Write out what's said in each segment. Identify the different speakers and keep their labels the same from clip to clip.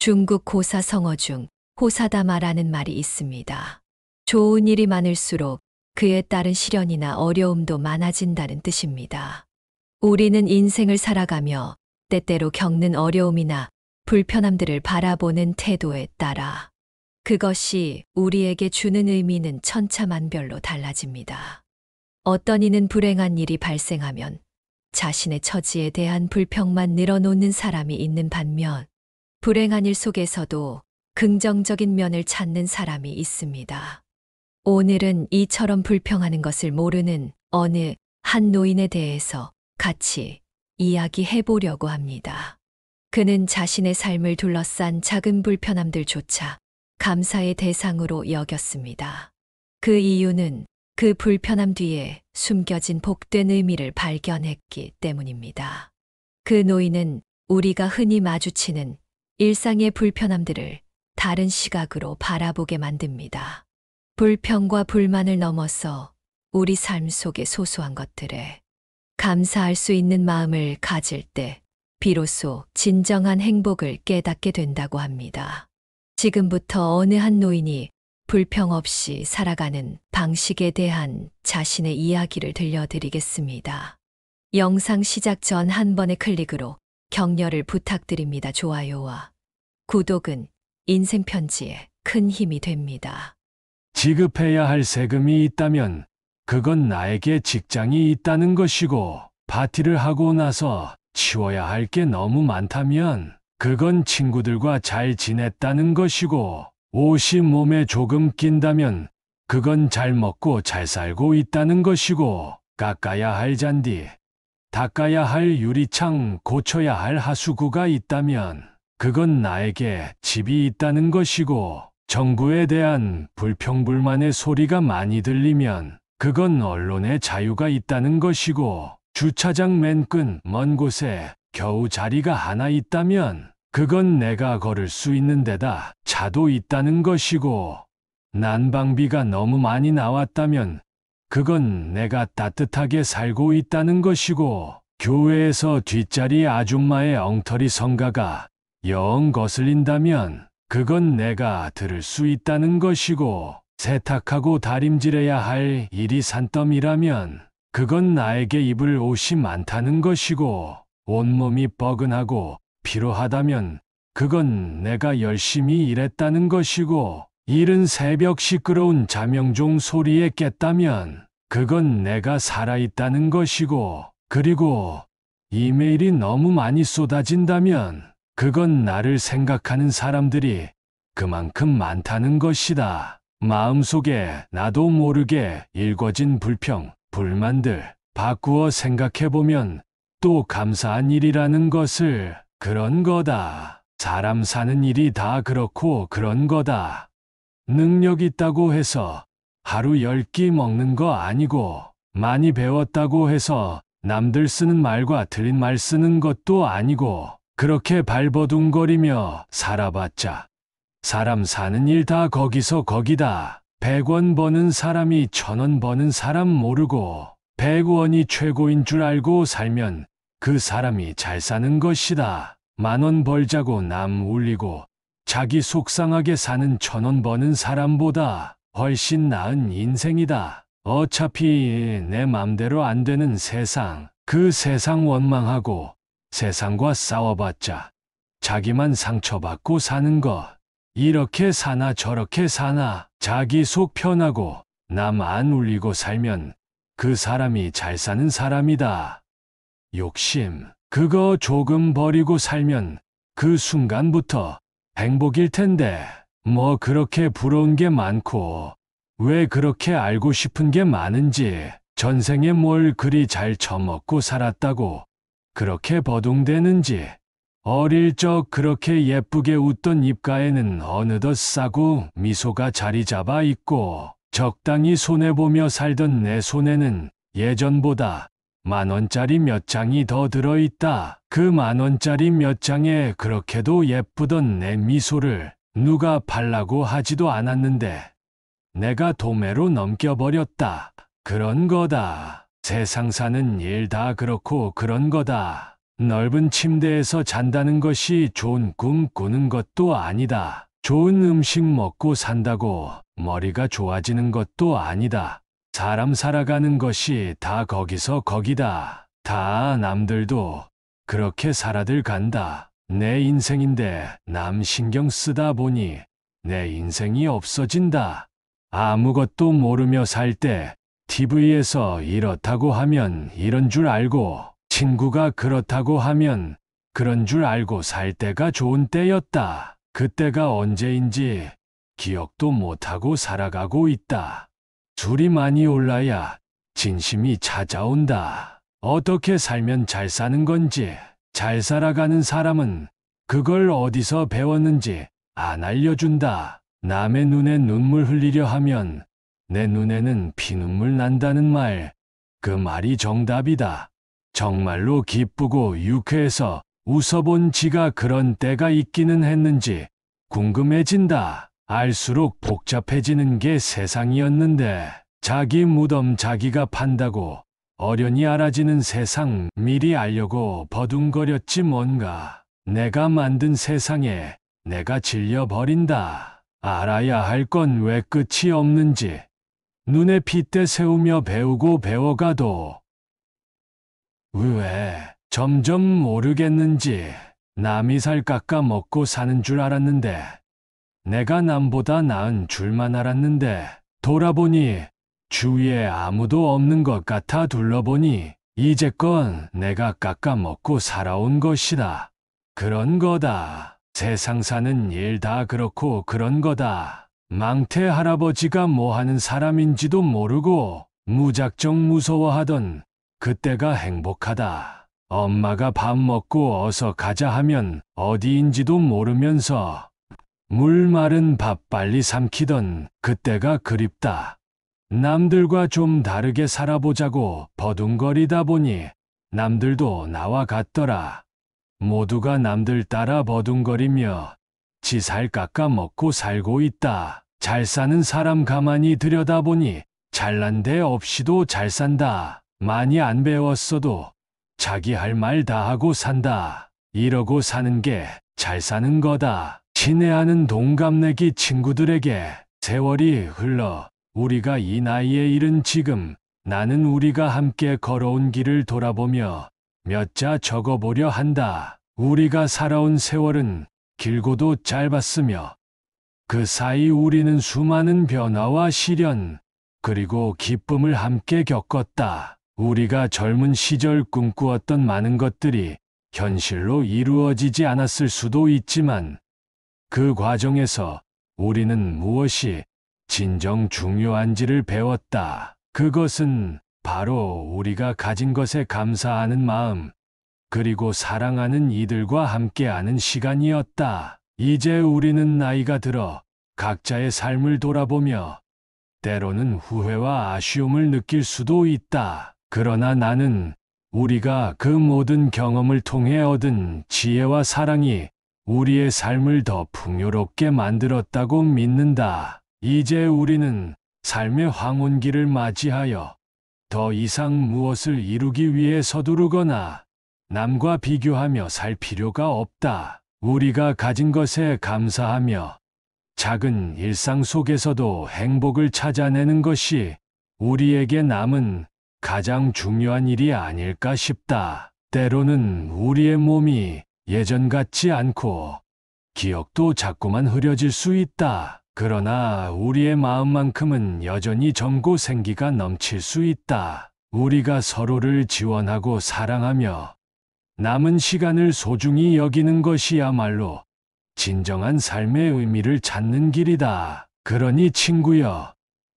Speaker 1: 중국 고사 성어 중 호사다마라는 말이 있습니다. 좋은 일이 많을수록 그에 따른 시련이나 어려움도 많아진다는 뜻입니다. 우리는 인생을 살아가며 때때로 겪는 어려움이나 불편함들을 바라보는 태도에 따라 그것이 우리에게 주는 의미는 천차만별로 달라집니다. 어떤 이는 불행한 일이 발생하면 자신의 처지에 대한 불평만 늘어놓는 사람이 있는 반면 불행한 일 속에서도 긍정적인 면을 찾는 사람이 있습니다. 오늘은 이처럼 불평하는 것을 모르는 어느 한 노인에 대해서 같이 이야기해 보려고 합니다. 그는 자신의 삶을 둘러싼 작은 불편함들조차 감사의 대상으로 여겼습니다. 그 이유는 그 불편함 뒤에 숨겨진 복된 의미를 발견했기 때문입니다. 그 노인은 우리가 흔히 마주치는 일상의 불편함들을 다른 시각으로 바라보게 만듭니다. 불평과 불만을 넘어서 우리 삶 속의 소소한 것들에 감사할 수 있는 마음을 가질 때 비로소 진정한 행복을 깨닫게 된다고 합니다. 지금부터 어느 한 노인이 불평 없이 살아가는 방식에 대한 자신의 이야기를 들려드리겠습니다. 영상 시작 전 한 번의 클릭으로 격려를 부탁드립니다. 좋아요와 구독은 인생 편지에 큰 힘이 됩니다.
Speaker 2: 지급해야 할 세금이 있다면 그건 나에게 직장이 있다는 것이고, 파티를 하고 나서 치워야 할 게 너무 많다면 그건 친구들과 잘 지냈다는 것이고, 옷이 몸에 조금 낀다면 그건 잘 먹고 잘 살고 있다는 것이고, 깎아야 할 잔디, 닦아야 할 유리창, 고쳐야 할 하수구가 있다면 그건 나에게 집이 있다는 것이고, 정부에 대한 불평불만의 소리가 많이 들리면 그건 언론의 자유가 있다는 것이고, 주차장 맨 끝 먼 곳에 겨우 자리가 하나 있다면 그건 내가 걸을 수 있는 데다 차도 있다는 것이고, 난방비가 너무 많이 나왔다면 그건 내가 따뜻하게 살고 있다는 것이고, 교회에서 뒷자리 아줌마의 엉터리 성가가 영 거슬린다면 그건 내가 들을 수 있다는 것이고, 세탁하고 다림질해야 할 일이 산더미라면 그건 나에게 입을 옷이 많다는 것이고, 온몸이 뻐근하고 피로하다면 그건 내가 열심히 일했다는 것이고, 이른 새벽 시끄러운 자명종 소리에 깼다면 그건 내가 살아있다는 것이고, 그리고 이메일이 너무 많이 쏟아진다면 그건 나를 생각하는 사람들이 그만큼 많다는 것이다. 마음속에 나도 모르게 일궈진 불평, 불만들 바꾸어 생각해보면 또 감사한 일이라는 것을, 그런 거다. 사람 사는 일이 다 그렇고 그런 거다. 능력 있다고 해서 하루 10끼 먹는 거 아니고, 많이 배웠다고 해서 남들 쓰는 말과 틀린 말 쓰는 것도 아니고, 그렇게 발버둥거리며 살아봤자 사람 사는 일 다 거기서 거기다. 100원 버는 사람이 1000원 버는 사람 모르고 100원이 최고인 줄 알고 살면 그 사람이 잘 사는 것이다. 10,000원 벌자고 남 울리고 자기 속상하게 사는 1,000원 버는 사람보다 훨씬 나은 인생이다. 어차피 내 맘대로 안 되는 세상, 그 세상 원망하고 세상과 싸워봤자 자기만 상처받고 사는 것. 이렇게 사나 저렇게 사나 자기 속 편하고 남 안 울리고 살면 그 사람이 잘 사는 사람이다. 욕심, 그거 조금 버리고 살면 그 순간부터 행복일 텐데, 뭐 그렇게 부러운 게 많고 왜 그렇게 알고 싶은 게 많은지, 전생에 뭘 그리 잘 처먹고 살았다고 그렇게 버둥대는지, 어릴 적 그렇게 예쁘게 웃던 입가에는 어느덧 싸고 미소가 자리 잡아 있고, 적당히 손해보며 살던 내 손에는 예전보다 10,000원짜리 몇 장이 더 들어있다. 그 10,000원짜리 몇 장에 그렇게도 예쁘던 내 미소를 누가 팔라고 하지도 않았는데 내가 도매로 넘겨버렸다. 그런 거다. 세상 사는 일 다 그렇고 그런 거다. 넓은 침대에서 잔다는 것이 좋은 꿈 꾸는 것도 아니다. 좋은 음식 먹고 산다고 머리가 좋아지는 것도 아니다. 사람 살아가는 것이 다 거기서 거기다. 다 남들도 그렇게 살아들 간다. 내 인생인데 남 신경 쓰다 보니 내 인생이 없어진다. 아무것도 모르며 살 때 TV에서 이렇다고 하면 이런 줄 알고, 친구가 그렇다고 하면 그런 줄 알고 살 때가 좋은 때였다. 그때가 언제인지 기억도 못하고 살아가고 있다. 술이 많이 올라야 진심이 찾아온다. 어떻게 살면 잘 사는 건지, 잘 살아가는 사람은 그걸 어디서 배웠는지 안 알려준다. 남의 눈에 눈물 흘리려 하면 내 눈에는 피눈물 난다는 말, 그 말이 정답이다. 정말로 기쁘고 유쾌해서 웃어본 지가 그런 때가 있기는 했는지 궁금해진다. 알수록 복잡해지는 게 세상이었는데, 자기 무덤 자기가 판다고 어련히 알아지는 세상 미리 알려고 버둥거렸지 뭔가. 내가 만든 세상에 내가 질려버린다. 알아야 할 건 왜 끝이 없는지 눈에 핏대 세우며 배우고 배워가도 왜 점점 모르겠는지 남이 살 깎아 먹고 사는 줄 알았는데, 내가 남보다 나은 줄만 알았는데, 돌아보니 주위에 아무도 없는 것 같아 둘러보니 이제껏 내가 깎아 먹고 살아온 것이다. 그런 거다. 세상 사는 일 다 그렇고 그런 거다. 망태 할아버지가 뭐 하는 사람인지도 모르고 무작정 무서워하던 그때가 행복하다. 엄마가 밥 먹고 어서 가자 하면 어디인지도 모르면서 물 마른 밥 빨리 삼키던 그때가 그립다. 남들과 좀 다르게 살아보자고 버둥거리다 보니 남들도 나와 같더라. 모두가 남들 따라 버둥거리며 지 살 깎아 먹고 살고 있다. 잘 사는 사람 가만히 들여다보니 잘난 데 없이도 잘 산다. 많이 안 배웠어도 자기 할 말 다 하고 산다. 이러고 사는 게 잘 사는 거다. 친애하는 동갑내기 친구들에게 세월이 흘러 우리가 이 나이에 이른 지금, 나는 우리가 함께 걸어온 길을 돌아보며 몇 자 적어보려 한다. 우리가 살아온 세월은 길고도 짧았으며 그 사이 우리는 수많은 변화와 시련, 그리고 기쁨을 함께 겪었다. 우리가 젊은 시절 꿈꾸었던 많은 것들이 현실로 이루어지지 않았을 수도 있지만, 그 과정에서 우리는 무엇이 진정 중요한지를 배웠다. 그것은 바로 우리가 가진 것에 감사하는 마음, 그리고 사랑하는 이들과 함께하는 시간이었다. 이제 우리는 나이가 들어 각자의 삶을 돌아보며 때로는 후회와 아쉬움을 느낄 수도 있다. 그러나 나는 우리가 그 모든 경험을 통해 얻은 지혜와 사랑이 우리의 삶을 더 풍요롭게 만들었다고 믿는다. 이제 우리는 삶의 황혼기를 맞이하여 더 이상 무엇을 이루기 위해 서두르거나 남과 비교하며 살 필요가 없다. 우리가 가진 것에 감사하며 작은 일상 속에서도 행복을 찾아내는 것이 우리에게 남은 가장 중요한 일이 아닐까 싶다. 때로는 우리의 몸이 예전 같지 않고 기억도 자꾸만 흐려질 수 있다. 그러나 우리의 마음만큼은 여전히 젊고 생기가 넘칠 수 있다. 우리가 서로를 지원하고 사랑하며 남은 시간을 소중히 여기는 것이야말로 진정한 삶의 의미를 찾는 길이다. 그러니 친구여,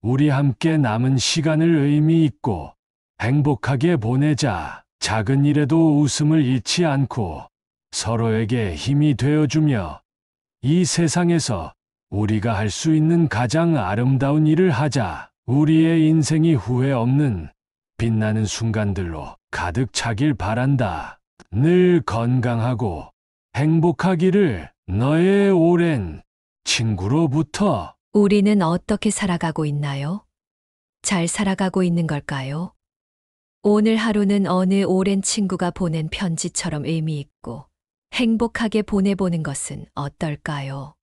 Speaker 2: 우리 함께 남은 시간을 의미 있고 행복하게 보내자. 작은 일에도 웃음을 잃지 않고 서로에게 힘이 되어주며 이 세상에서 우리가 할 수 있는 가장 아름다운 일을 하자. 우리의 인생이 후회 없는 빛나는 순간들로 가득 차길 바란다. 늘 건강하고 행복하기를. 너의 오랜 친구로부터.
Speaker 1: 우리는 어떻게 살아가고 있나요? 잘 살아가고 있는 걸까요? 오늘 하루는 어느 오랜 친구가 보낸 편지처럼 의미 있고 행복하게 보내보는 것은 어떨까요?